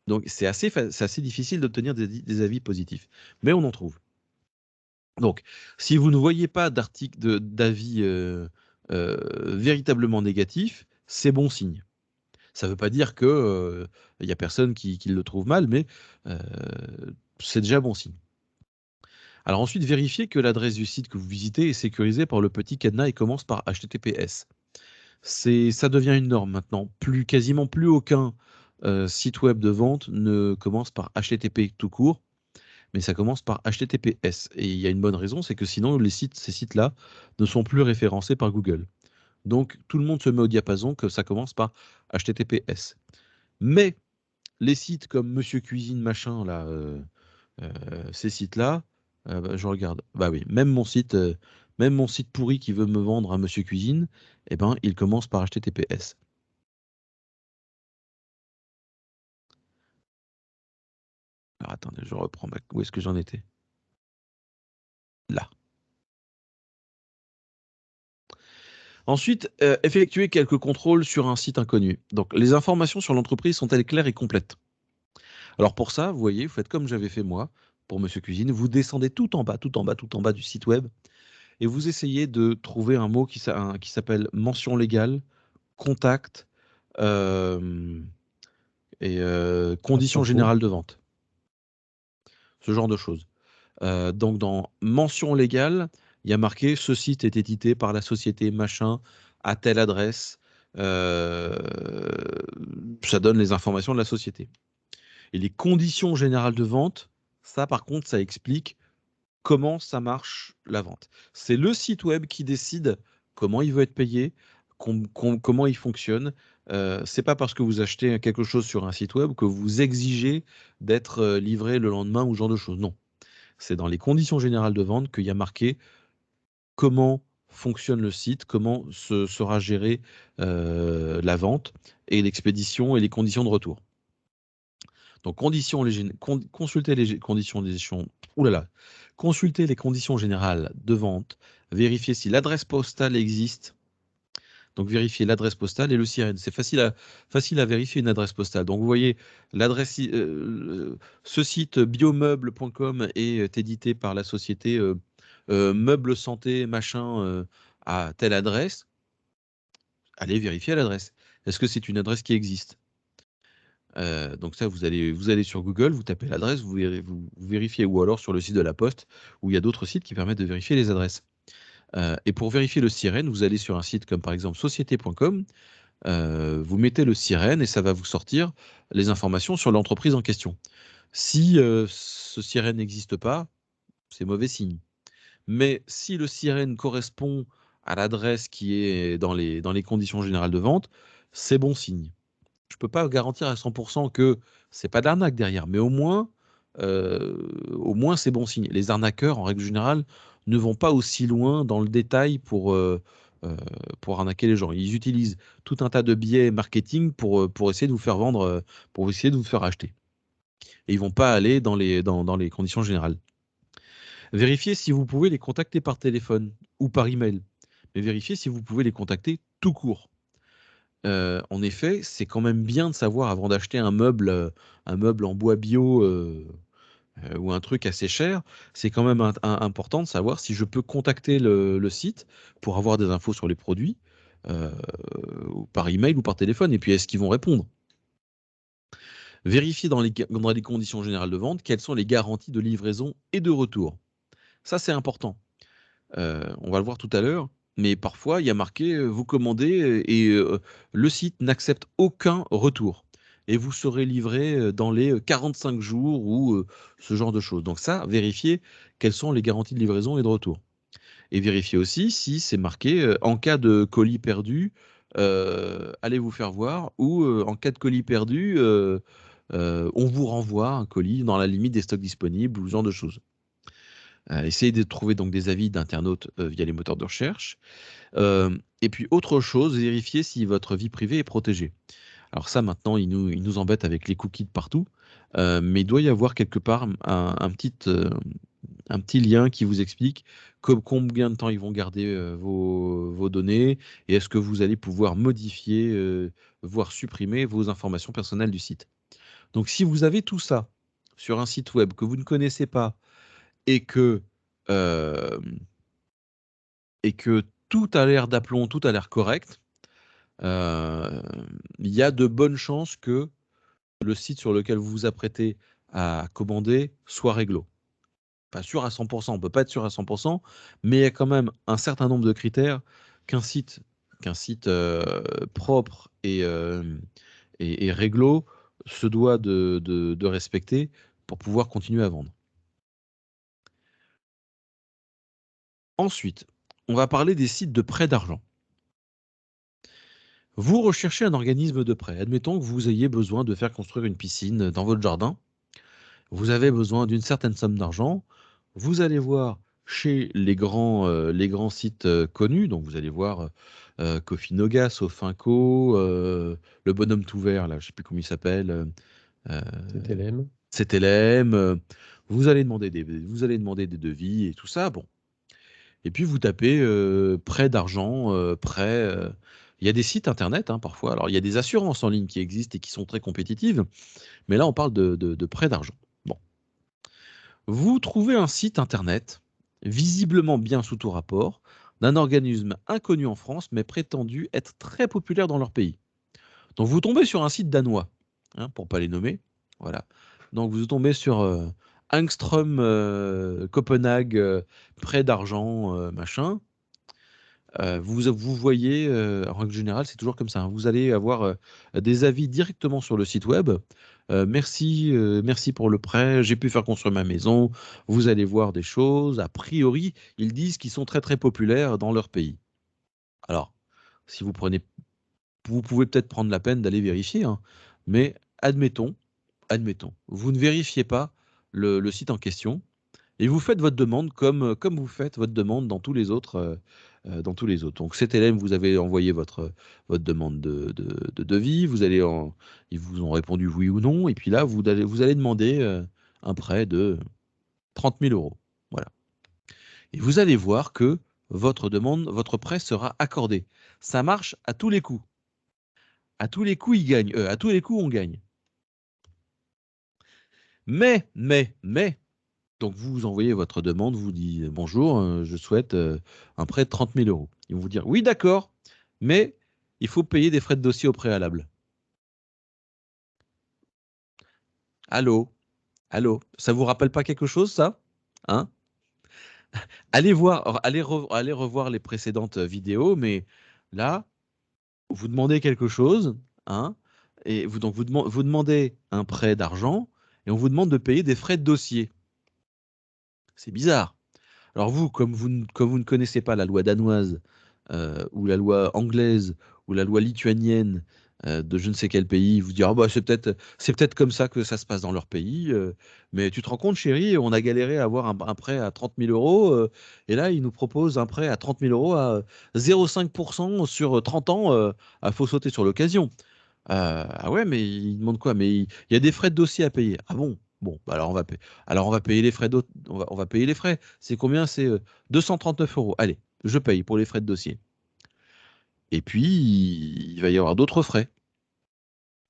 Donc c'est assez difficile d'obtenir des avis positifs, mais on en trouve. Donc, si vous ne voyez pas d'avis véritablement négatifs, c'est bon signe. Ça ne veut pas dire que il y a personne qui le trouve mal, mais euh, c'est déjà bon signe. Alors ensuite, vérifiez que l'adresse du site que vous visitez est sécurisée par le petit cadenas et commence par HTTPS. Ça devient une norme maintenant. Quasiment plus aucun site web de vente ne commence par HTTP tout court, mais ça commence par HTTPS. Et il y a une bonne raison, c'est que sinon ces sites-là ne sont plus référencés par Google. Donc tout le monde se met au diapason que ça commence par HTTPS. Mais les sites comme Monsieur Cuisine machin là, ces sites-là, bah, je regarde. Bah oui, même mon site pourri qui veut me vendre un Monsieur Cuisine, eh ben il commence par HTTPS. Alors attendez, je reprends. Où est-ce que j'en étais? Là. Ensuite, effectuer quelques contrôles sur un site inconnu. Donc, les informations sur l'entreprise sont-elles claires et complètes? Alors pour ça, vous voyez, vous faites comme j'avais fait moi pour Monsieur Cuisine, vous descendez tout en bas, tout en bas, tout en bas du site web et vous essayez de trouver un mot qui s'appelle mention légale, contact euh, et À conditions propos. générales de vente. Ce genre de choses. Donc dans mention légale, il y a marqué ce site est édité par la société machin à telle adresse. Euh, Ça donne les informations de la société. Et les conditions générales de vente, ça par contre, ça explique comment ça marche la vente. C'est le site web qui décide comment il veut être payé, comment il fonctionne, c'est pas parce que vous achetez quelque chose sur un site web que vous exigez d'être livré le lendemain ou ce genre de choses. Non. C'est dans les conditions générales de vente qu'il y a marqué comment fonctionne le site, comment sera gérée la vente et l'expédition et les conditions de retour. Donc, consultez les conditions consultez les conditions générales de vente, vérifiez si l'adresse postale existe. Donc, vérifiez l'adresse postale et le sirène. C'est facile à vérifier une adresse postale. Donc, vous voyez, ce site biomeuble.com est édité par la société Meuble Santé, machin, à telle adresse. Allez vérifier l'adresse. Est-ce que c'est une adresse qui existe? Donc ça, vous allez sur Google, vous tapez l'adresse, vous vérifiez, ou alors sur le site de la Poste, où il y a d'autres sites qui permettent de vérifier les adresses. Et pour vérifier le sirène, vous allez sur un site comme par exemple société.com, vous mettez le sirène et ça va vous sortir les informations sur l'entreprise en question. Si ce sirène n'existe pas, c'est mauvais signe. Mais si le sirène correspond à l'adresse qui est dans les conditions générales de vente, c'est bon signe. Je peux pas garantir à 100% que c'est pas d'arnaque derrière, mais au moins c'est bon signe. Les arnaqueurs, en règle générale, ne vont pas aussi loin dans le détail pour arnaquer les gens. Ils utilisent tout un tas de biais marketing pour essayer de vous faire vendre, pour essayer de vous faire acheter. Et ils vont pas aller dans les conditions générales. Vérifiez si vous pouvez les contacter par téléphone ou par email. Mais vérifiez si vous pouvez les contacter tout court. En effet, c'est quand même bien de savoir avant d'acheter un meuble en bois bio ou un truc assez cher, c'est quand même important de savoir si je peux contacter le site pour avoir des infos sur les produits par email ou par téléphone. Et puis, est-ce qu'ils vont répondre? Vérifiez dans les conditions générales de vente quelles sont les garanties de livraison et de retour. Ça, c'est important. On va le voir tout à l'heure. Mais parfois, il y a marqué vous commandez et le site n'accepte aucun retour. Et vous serez livré dans les 45 jours ou ce genre de choses. Donc ça, vérifiez quelles sont les garanties de livraison et de retour. Et vérifiez aussi si c'est marqué en cas de colis perdu, allez vous faire voir, ou en cas de colis perdu, on vous renvoie un colis dans la limite des stocks disponibles ou ce genre de choses. Essayez de trouver donc des avis d'internautes via les moteurs de recherche. Et puis autre chose, vérifiez si votre vie privée est protégée. Alors ça, maintenant, il nous embête avec les cookies de partout, mais il doit y avoir quelque part un petit lien qui vous explique combien de temps ils vont garder vos données et est-ce que vous allez pouvoir modifier, voire supprimer vos informations personnelles du site. Donc si vous avez tout ça sur un site web que vous ne connaissez pas et que euh, tout a l'air d'aplomb, tout a l'air correct, il y a de bonnes chances que le site sur lequel vous vous apprêtez à commander soit réglo. Pas sûr à 100%, on ne peut pas être sûr à 100%, mais il y a quand même un certain nombre de critères qu'un site propre et réglo se doit de respecter pour pouvoir continuer à vendre. Ensuite, on va parler des sites de prêt d'argent. Vous recherchez un organisme de prêt. Admettons que vous ayez besoin de faire construire une piscine dans votre jardin. Vous avez besoin d'une certaine somme d'argent. Vous allez voir chez les grands sites connus. Donc, vous allez voir Cofinoga, Sofinco, le bonhomme tout vert, là, je ne sais plus comment il s'appelle. CTLM. CTLM. Vous allez demander des devis et tout ça. Bon. Et puis, vous tapez prêt d'argent, prêt. Il y a des sites internet parfois. Alors, il y a des assurances en ligne qui existent et qui sont très compétitives. Mais là, on parle de prêt d'argent. Bon. Vous trouvez un site internet, visiblement bien sous tout rapport, d'un organisme inconnu en France, mais prétendu être très populaire dans leur pays. Donc, vous tombez sur un site danois, pour ne pas les nommer. Voilà. Donc, vous tombez sur Angstrom Copenhague, prêt d'argent, machin. Vous voyez, en règle générale, c'est toujours comme ça. Vous allez avoir des avis directement sur le site web. Merci pour le prêt, j'ai pu faire construire ma maison. Vous allez voir des choses. A priori, ils disent qu'ils sont très très populaires dans leur pays. Alors, si vous prenez vous pouvez peut-être prendre la peine d'aller vérifier, hein, mais admettons, vous ne vérifiez pas le site en question et vous faites votre demande comme vous faites votre demande dans tous les autres. Donc cet élève, vous avez envoyé votre demande de devis, ils vous ont répondu oui ou non, et puis là, vous allez demander un prêt de 30 000 euros. Voilà. Et vous allez voir que votre prêt sera accordé. Ça marche à tous les coups. À tous les coups, à tous les coups, on gagne. Mais, donc vous envoyez votre demande, vous dites bonjour, je souhaite un prêt de 30 000 euros. Ils vont vous dire oui, d'accord, mais il faut payer des frais de dossier au préalable. Allô, allô, ça vous rappelle pas quelque chose, ça, hein? Allez revoir les précédentes vidéos, mais là, vous demandez quelque chose, hein, et vous demandez un prêt d'argent, et on vous demande de payer des frais de dossier. C'est bizarre. Alors vous, comme vous ne connaissez pas la loi danoise, ou la loi anglaise, ou la loi lituanienne, de je ne sais quel pays, vous dites ah bah c'est peut-être comme ça que ça se passe dans leur pays. Mais tu te rends compte, chérie, on a galéré à avoir un prêt à 30 000 euros, et là ils nous proposent un prêt à 30 000 euros à 0,5% sur 30 ans. Faut sauter sur l'occasion. Ah ouais, mais ils demandent quoi? Mais il y a des frais de dossier à payer. Ah bon? Bon, bah alors on va payer les frais on va payer les frais. C'est combien? C'est 239 euros. Allez, je paye pour les frais de dossier. Et puis, il va y avoir d'autres frais.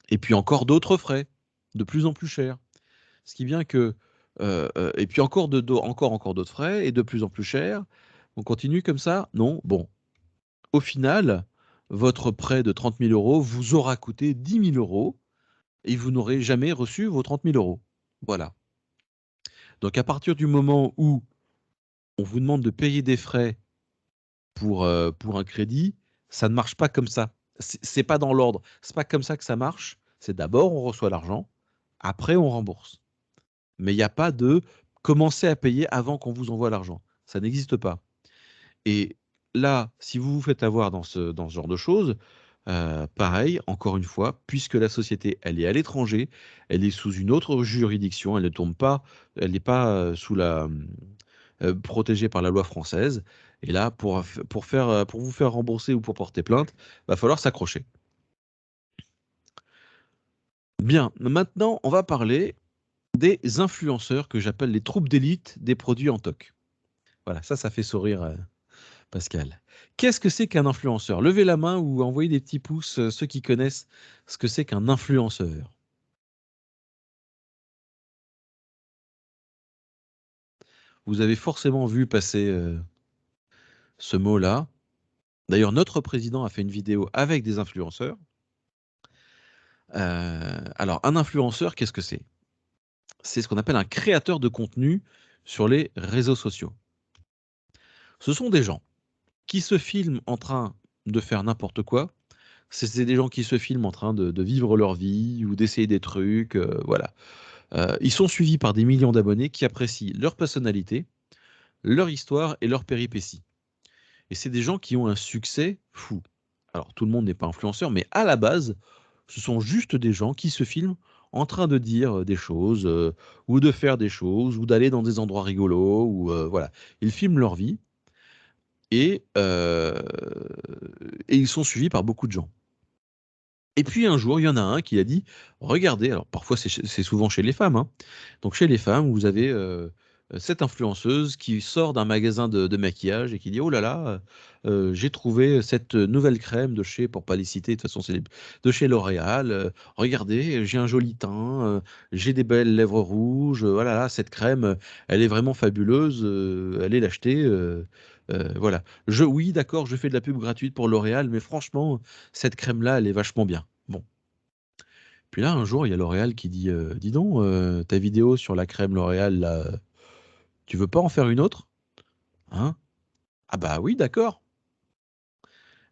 Et puis encore d'autres frais, de plus en plus chers. Ce qui vient que... et puis encore d'autres frais, et de plus en plus chers. On continue comme ça? Non? Bon. Au final, votre prêt de 30 000 euros vous aura coûté 10 000 euros et vous n'aurez jamais reçu vos 30 000 euros. Voilà. Donc à partir du moment où on vous demande de payer des frais pour un crédit, ça ne marche pas comme ça. C'est pas dans l'ordre. C'est pas comme ça que ça marche. C'est d'abord on reçoit l'argent, après on rembourse. Mais il n'y a pas de commencer à payer avant qu'on vous envoie l'argent. Ça n'existe pas. Et là, si vous vous faites avoir dans ce genre de choses, pareil, encore une fois, puisque la société, elle est à l'étranger, elle est sous une autre juridiction, elle ne tombe pas, elle n'est pas protégée par la loi française. Et là, pour vous faire rembourser ou pour porter plainte, va falloir s'accrocher. Bien, maintenant, on va parler des influenceurs que j'appelle les troupes d'élite des produits en toc. Voilà, ça fait sourire Pascal. Qu'est-ce que c'est qu'un influenceur? Levez la main ou envoyez des petits pouces, ceux qui connaissent ce que c'est qu'un influenceur. Vous avez forcément vu passer ce mot-là. D'ailleurs, notre président a fait une vidéo avec des influenceurs. Alors, un influenceur, qu'est-ce que c'est? C'est ce qu'on appelle un créateur de contenu sur les réseaux sociaux. Ce sont des gens qui se filment en train de faire n'importe quoi. C'est des gens qui se filment en train de vivre leur vie ou d'essayer des trucs. Voilà. Ils sont suivis par des millions d'abonnés qui apprécient leur personnalité, leur histoire et leur péripéties. Et c'est des gens qui ont un succès fou. Alors, tout le monde n'est pas influenceur, mais à la base, ce sont juste des gens qui se filment en train de dire des choses, ou de faire des choses, ou d'aller dans des endroits rigolos, ou voilà. Ils filment leur vie et, et ils sont suivis par beaucoup de gens. Et puis un jour, il y en a un qui a dit, regardez, alors parfois c'est souvent chez les femmes, hein. Donc chez les femmes, vous avez cette influenceuse qui sort d'un magasin de maquillage et qui dit, oh là là, j'ai trouvé cette nouvelle crème de chez, pour pas les citer, de toute façon c'est de chez L'Oréal, regardez, j'ai un joli teint, j'ai des belles lèvres rouges, voilà, là, cette crème, elle est vraiment fabuleuse, allez l'acheter. Voilà. Oui, d'accord, je fais de la pub gratuite pour L'Oréal, mais franchement, cette crème-là, elle est vachement bien. Bon. Puis là, un jour, il y a L'Oréal qui dit, dis donc, ta vidéo sur la crème L'Oréal, là, tu veux pas en faire une autre? Hein? Ah bah oui, d'accord.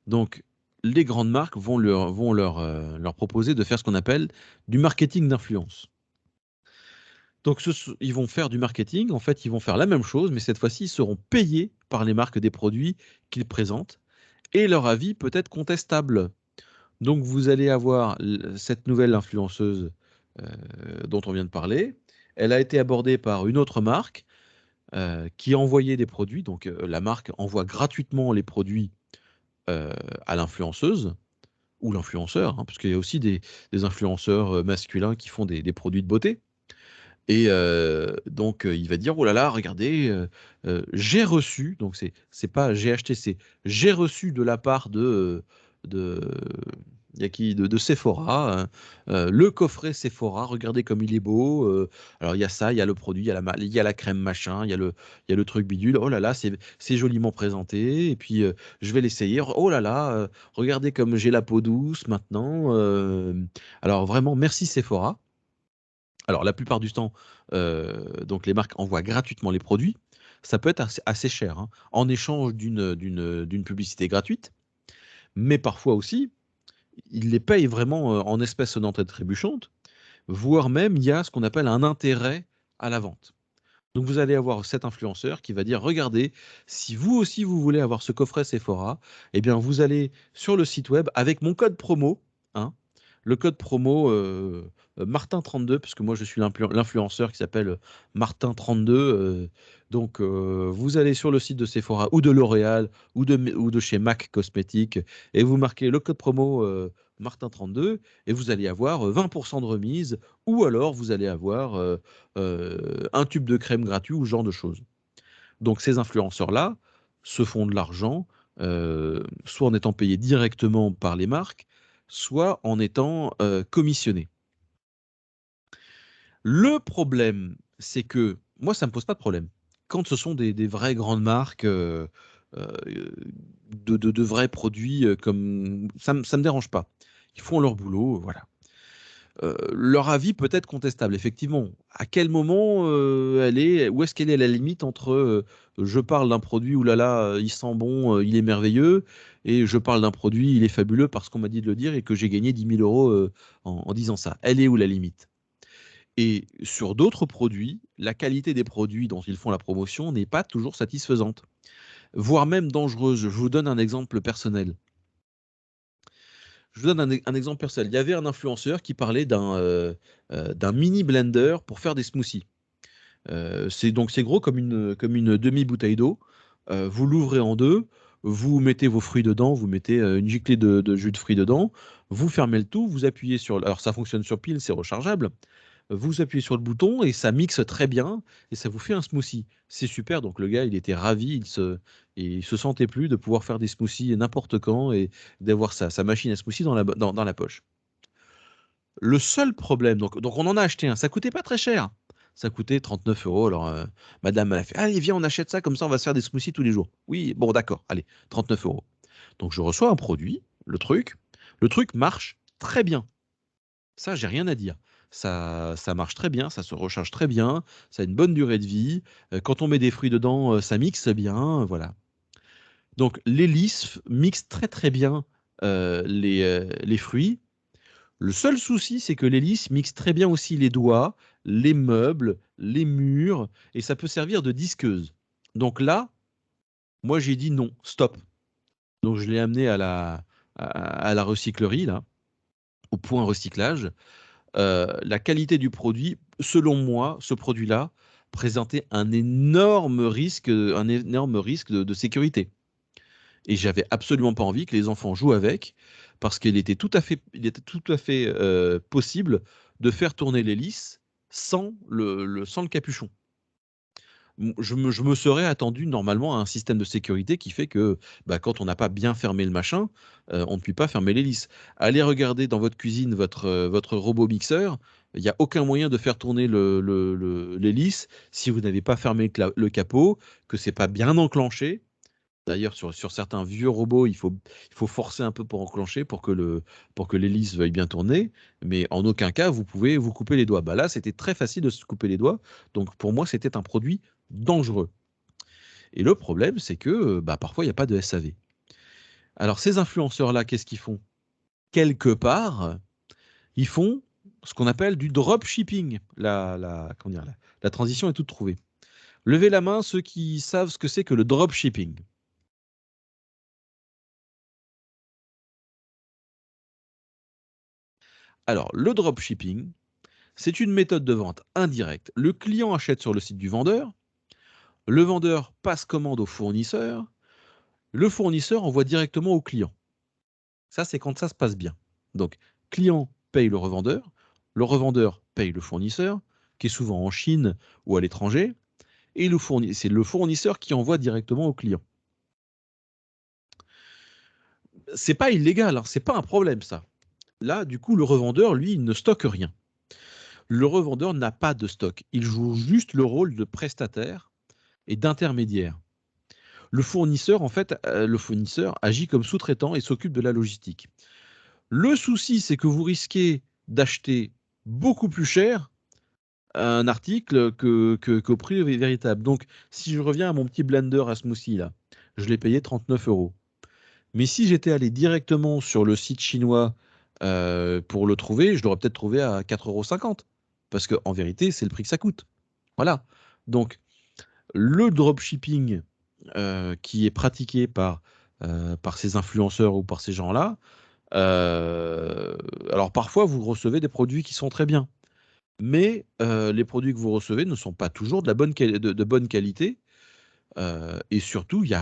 Donc, les grandes marques vont leur proposer de faire ce qu'on appelle du marketing d'influence. Donc, ils vont faire du marketing. En fait, ils vont faire la même chose, mais cette fois-ci, ils seront payés par les marques des produits qu'ils présentent et leur avis peut être contestable. Donc, vous allez avoir cette nouvelle influenceuse dont on vient de parler. Elle a été abordée par une autre marque qui a envoyé des produits. Donc, la marque envoie gratuitement les produits à l'influenceuse ou l'influenceur, hein, parce qu'il y a aussi des influenceurs masculins qui font des produits de beauté. Et donc, il va dire, oh là là, regardez, j'ai reçu, donc c'est pas j'ai acheté, c'est j'ai reçu de la part de, il y a qui, de Sephora, hein, le coffret Sephora, regardez comme il est beau. Alors, il y a ça, il y a le produit, il y a la crème machin, il y a le truc bidule. Oh là là, c'est joliment présenté. Et puis, je vais l'essayer. Oh là là, regardez comme j'ai la peau douce maintenant. Alors, vraiment, merci Sephora. Alors, la plupart du temps, donc les marques envoient gratuitement les produits. Ça peut être assez cher, hein, en échange d'une publicité gratuite. Mais parfois aussi, ils les payent vraiment en espèces sonnantes et trébuchantes, voire même il y a ce qu'on appelle un intérêt à la vente. Donc vous allez avoir cet influenceur qui va dire, regardez, si vous aussi vous voulez avoir ce coffret Sephora, eh bien vous allez sur le site web avec mon code promo, hein, le code promo Martin32, puisque moi je suis l'influenceur qui s'appelle Martin32. Donc vous allez sur le site de Sephora ou de L'Oréal ou de chez MAC Cosmétiques et vous marquez le code promo Martin32 et vous allez avoir 20% de remise ou alors vous allez avoir un tube de crème gratuit ou ce genre de choses. Donc ces influenceurs-là se font de l'argent, soit en étant payés directement par les marques, soit en étant commissionnés. Le problème, c'est que moi, ça ne me pose pas de problème. Quand ce sont des vraies grandes marques, de vrais produits, comme ça ne me dérange pas. Ils font leur boulot, voilà. Leur avis peut être contestable, effectivement. À quel moment où est-ce qu'elle est la limite entre je parle d'un produit, oulala, il sent bon, il est merveilleux, et je parle d'un produit, il est fabuleux parce qu'on m'a dit de le dire et que j'ai gagné 10 000 euros en disant ça. Elle est où la limite? Et sur d'autres produits, la qualité des produits dont ils font la promotion n'est pas toujours satisfaisante, voire même dangereuse. Je vous donne un exemple personnel. Je vous donne un exemple personnel. Il y avait un influenceur qui parlait d'un mini blender pour faire des smoothies. C'est gros comme une demi-bouteille d'eau. Vous l'ouvrez en deux, vous mettez vos fruits dedans, vous mettez une giclée de jus de fruits dedans, vous fermez le tout, vous appuyez sur... Alors ça fonctionne sur pile, c'est rechargeable. Vous appuyez sur le bouton et ça mixe très bien et ça vous fait un smoothie. C'est super, donc le gars, il était ravi, il se sentait plus de pouvoir faire des smoothies n'importe quand et d'avoir sa machine à smoothie dans la poche. Le seul problème, donc on en a acheté un, ça coûtait pas très cher. Ça coûtait 39 euros. Alors, madame m'a fait, allez, viens, on achète ça, comme ça, on va se faire des smoothies tous les jours. Oui, bon, d'accord, allez, 39 euros. Donc, je reçois un produit, le truc marche très bien. Ça, j'ai rien à dire. Ça marche très bien, ça se recharge très bien, ça a une bonne durée de vie. Quand on met des fruits dedans, ça mixe bien, voilà. Donc, l'hélice mixe très très bien les fruits. Le seul souci, c'est que l'hélice mixe très bien aussi les doigts, les meubles, les murs, et ça peut servir de disqueuse. Donc là, moi j'ai dit non, stop. Donc je l'ai amené à la recyclerie, là, au point recyclage. La qualité du produit, selon moi, ce produit-là présentait un énorme risque de sécurité. Et j'avais absolument pas envie que les enfants jouent avec, parce il était tout à fait possible de faire tourner l'hélice sans le capuchon. Je me serais attendu normalement à un système de sécurité qui fait que bah, quand on n'a pas bien fermé le machin, on ne peut pas fermer l'hélice. Allez regarder dans votre cuisine votre robot mixeur. Il n'y a aucun moyen de faire tourner l'hélice si vous n'avez pas fermé le capot, que c'est pas bien enclenché. D'ailleurs, sur certains vieux robots, il faut forcer un peu pour enclencher, pour que l'hélice veuille bien tourner. Mais en aucun cas, vous pouvez vous couper les doigts. Bah là, c'était très facile de se couper les doigts. Donc pour moi, c'était un produit dangereux. Et le problème, c'est que bah, parfois, il n'y a pas de SAV. Alors ces influenceurs-là, qu'est-ce qu'ils font? Quelque part, ils font ce qu'on appelle du dropshipping. Comment dire, la transition est toute trouvée. Levez la main ceux qui savent ce que c'est que le dropshipping. Alors, le dropshipping, c'est une méthode de vente indirecte. Le client achète sur le site du vendeur, le vendeur passe commande au fournisseur, le fournisseur envoie directement au client. Ça, c'est quand ça se passe bien. Donc, client paye le revendeur paye le fournisseur, qui est souvent en Chine ou à l'étranger, et c'est le fournisseur qui envoie directement au client. C'est pas illégal, hein, c'est pas un problème ça. Là, du coup, le revendeur, lui, il ne stocke rien. Le revendeur n'a pas de stock. Il joue juste le rôle de prestataire et d'intermédiaire. Le fournisseur, en fait, le fournisseur agit comme sous-traitant et s'occupe de la logistique. Le souci, c'est que vous risquez d'acheter beaucoup plus cher un article qu'au prix véritable. Donc, si je reviens à mon petit blender à smoothie, là, je l'ai payé 39 €. Mais si j'étais allé directement sur le site chinois pour le trouver, je l'aurais peut-être trouvé à 4,50 €. Parce qu'en vérité, c'est le prix que ça coûte. Voilà. Donc, le dropshipping qui est pratiqué par ces influenceurs ou par ces gens-là, alors parfois, vous recevez des produits qui sont très bien. Mais les produits que vous recevez ne sont pas toujours de bonne qualité. Et surtout, il y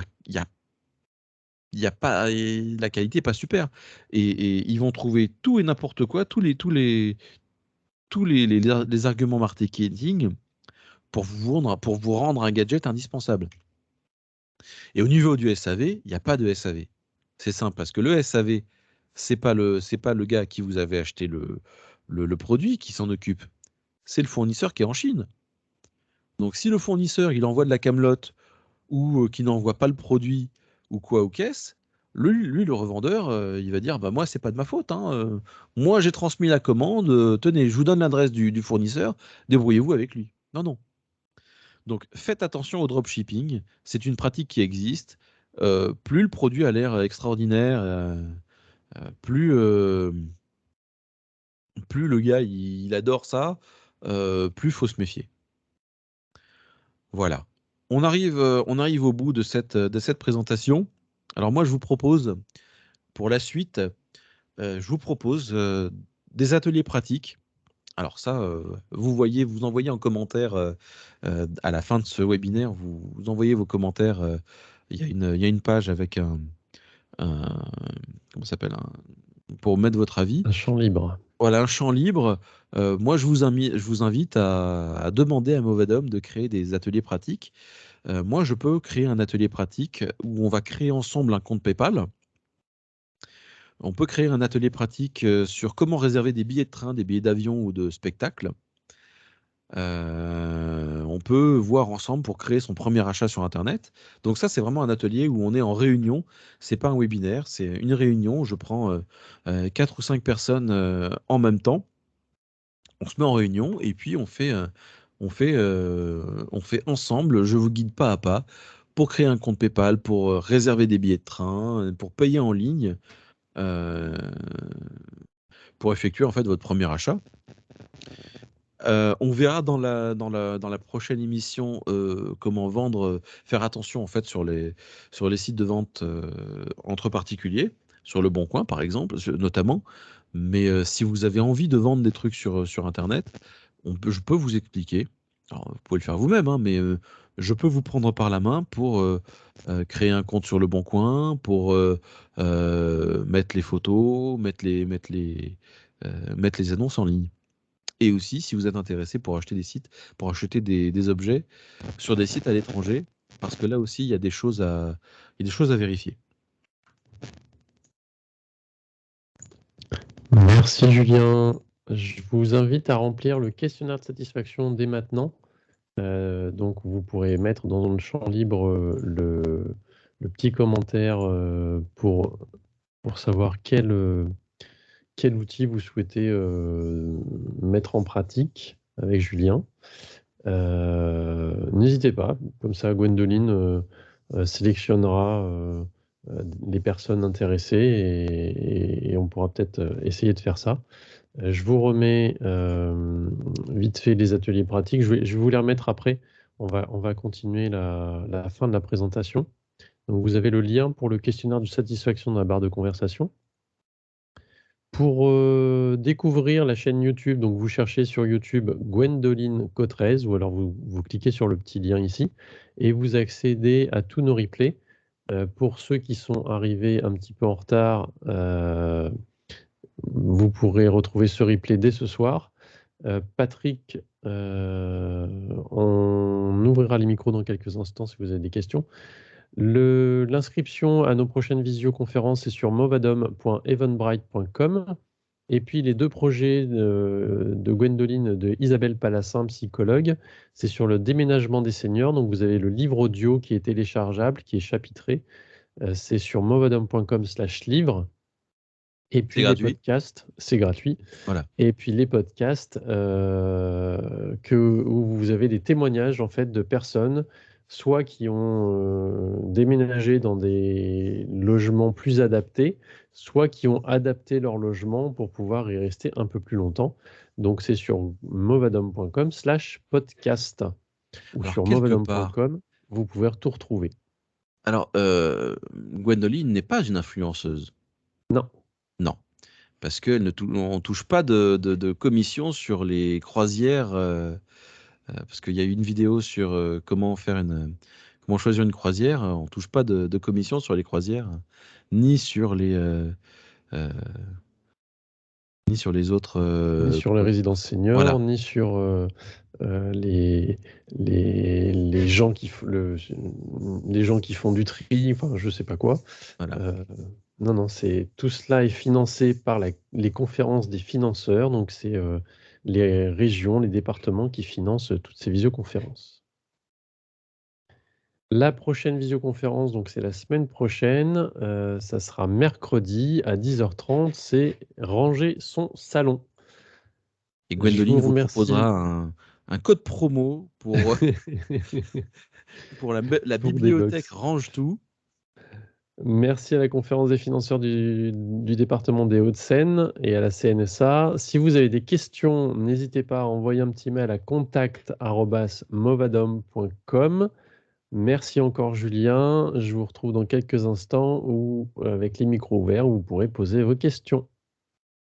a pas, la qualité n'est pas super. Et ils vont trouver tout et n'importe quoi, les arguments marketing pour vous rendre un gadget indispensable. Et au niveau du SAV, il n'y a pas de SAV. C'est simple, parce que le SAV, c'est pas le gars qui vous avait acheté le produit qui s'en occupe. C'est le fournisseur qui est en Chine. Donc si le fournisseur, il envoie de la camelote ou qui n'envoie pas le produit ou quoi aux caisses, lui le revendeur, il va dire, bah moi, c'est pas de ma faute, hein, moi, j'ai transmis la commande, tenez, je vous donne l'adresse du fournisseur, débrouillez-vous avec lui. Non, non. Donc, faites attention au dropshipping. C'est une pratique qui existe. Plus le produit a l'air extraordinaire, plus le gars il adore ça, plus il faut se méfier. Voilà. On arrive au bout de cette présentation. Alors moi, je vous propose, pour la suite, je vous propose des ateliers pratiques. Alors ça, vous envoyez en commentaire à la fin de ce webinaire, vous envoyez vos commentaires. Il y a une page avec comment ça s'appelle, pour mettre votre avis. Un champ libre. Voilà, un champ libre. Moi, je vous invite à demander à Movadom de créer des ateliers pratiques. Moi, je peux créer un atelier pratique où on va créer ensemble un compte PayPal. On peut créer un atelier pratique sur comment réserver des billets de train, des billets d'avion ou de spectacle. On peut voir ensemble pour créer son premier achat sur Internet. Donc ça, c'est vraiment un atelier où on est en réunion. C'est pas un webinaire, c'est une réunion. Je prends 4 ou 5 personnes en même temps. On se met en réunion et puis on fait ensemble. Je vous guide pas à pas pour créer un compte PayPal, pour réserver des billets de train, pour payer en ligne, euh, pour effectuer en fait votre premier achat. On verra dans la prochaine émission comment vendre, faire attention en fait sur les sites de vente entre particuliers, sur Le Bon Coin par exemple, notamment. Mais si vous avez envie de vendre des trucs sur Internet, je peux vous expliquer. Alors, vous pouvez le faire vous-même, hein, mais je peux vous prendre par la main pour créer un compte sur Le Bon Coin, pour mettre les photos, mettre les annonces en ligne. Et aussi, si vous êtes intéressé pour acheter des objets sur des sites à l'étranger, parce que là aussi, il y a des choses à vérifier. Merci Julien. Je vous invite à remplir le questionnaire de satisfaction dès maintenant. Donc vous pourrez mettre dans le champ libre le petit commentaire pour savoir quel outil vous souhaitez mettre en pratique avec Julien. N'hésitez pas, comme ça Gwendoline sélectionnera les personnes intéressées et on pourra peut-être essayer de faire ça. Je vous remets vite fait les ateliers pratiques. Je vais vous les remettre après. On va continuer la fin de la présentation. Donc vous avez le lien pour le questionnaire de satisfaction dans la barre de conversation. Pour découvrir la chaîne YouTube, donc vous cherchez sur YouTube Gwendoline Cotrez, ou alors vous cliquez sur le petit lien ici, et vous accédez à tous nos replays. Pour ceux qui sont arrivés un petit peu en retard, vous pourrez retrouver ce replay dès ce soir. Patrick, on ouvrira les micros dans quelques instants si vous avez des questions. L'inscription à nos prochaines visioconférences est sur movadom.eventbrite.com. Et puis les 2 projets de Gwendoline, de Isabelle Palassin, psychologue, c'est sur le déménagement des seniors. Donc vous avez le livre audio qui est téléchargeable, qui est chapitré. C'est sur movadom.com/livre. Et C'est puis les gratuit. podcasts, c'est gratuit. Voilà. Et puis les podcasts, où vous avez des témoignages en fait de personnes, soit qui ont déménagé dans des logements plus adaptés, soit qui ont adapté leur logement pour pouvoir y rester un peu plus longtemps. Donc c'est sur movadom.com/podcast ou Alors, sur quelque part, movadom.com, vous pouvez tout retrouver. alors, Gwendoline n'est pas une influenceuse. Non, Non. Parce qu'on ne touche pas de commission sur les croisières. Parce qu'il y a eu une vidéo sur comment choisir une croisière. On ne touche pas de commission sur les croisières, ni sur euh, ni sur les autres. ni sur les résidences seniors, Voilà. ni sur les, les gens les gens qui font du tri, enfin je sais pas quoi. Voilà. Non, non, tout cela est financé par les conférences des financeurs, donc c'est les régions, les départements qui financent toutes ces visioconférences. La prochaine visioconférence, donc c'est la semaine prochaine, ça sera mercredi à 10h30, c'est ranger son salon. Et Je Gwendoline vous vous proposera remercie un code promo pour la pour des bibliothèque box. Range Tout. Merci à la conférence des financeurs du département des Hauts-de-Seine et à la CNSA. Si vous avez des questions, n'hésitez pas à envoyer un petit mail à contact@movadom.com. Merci encore Julien. Je vous retrouve dans quelques instants avec les micros ouverts où vous pourrez poser vos questions.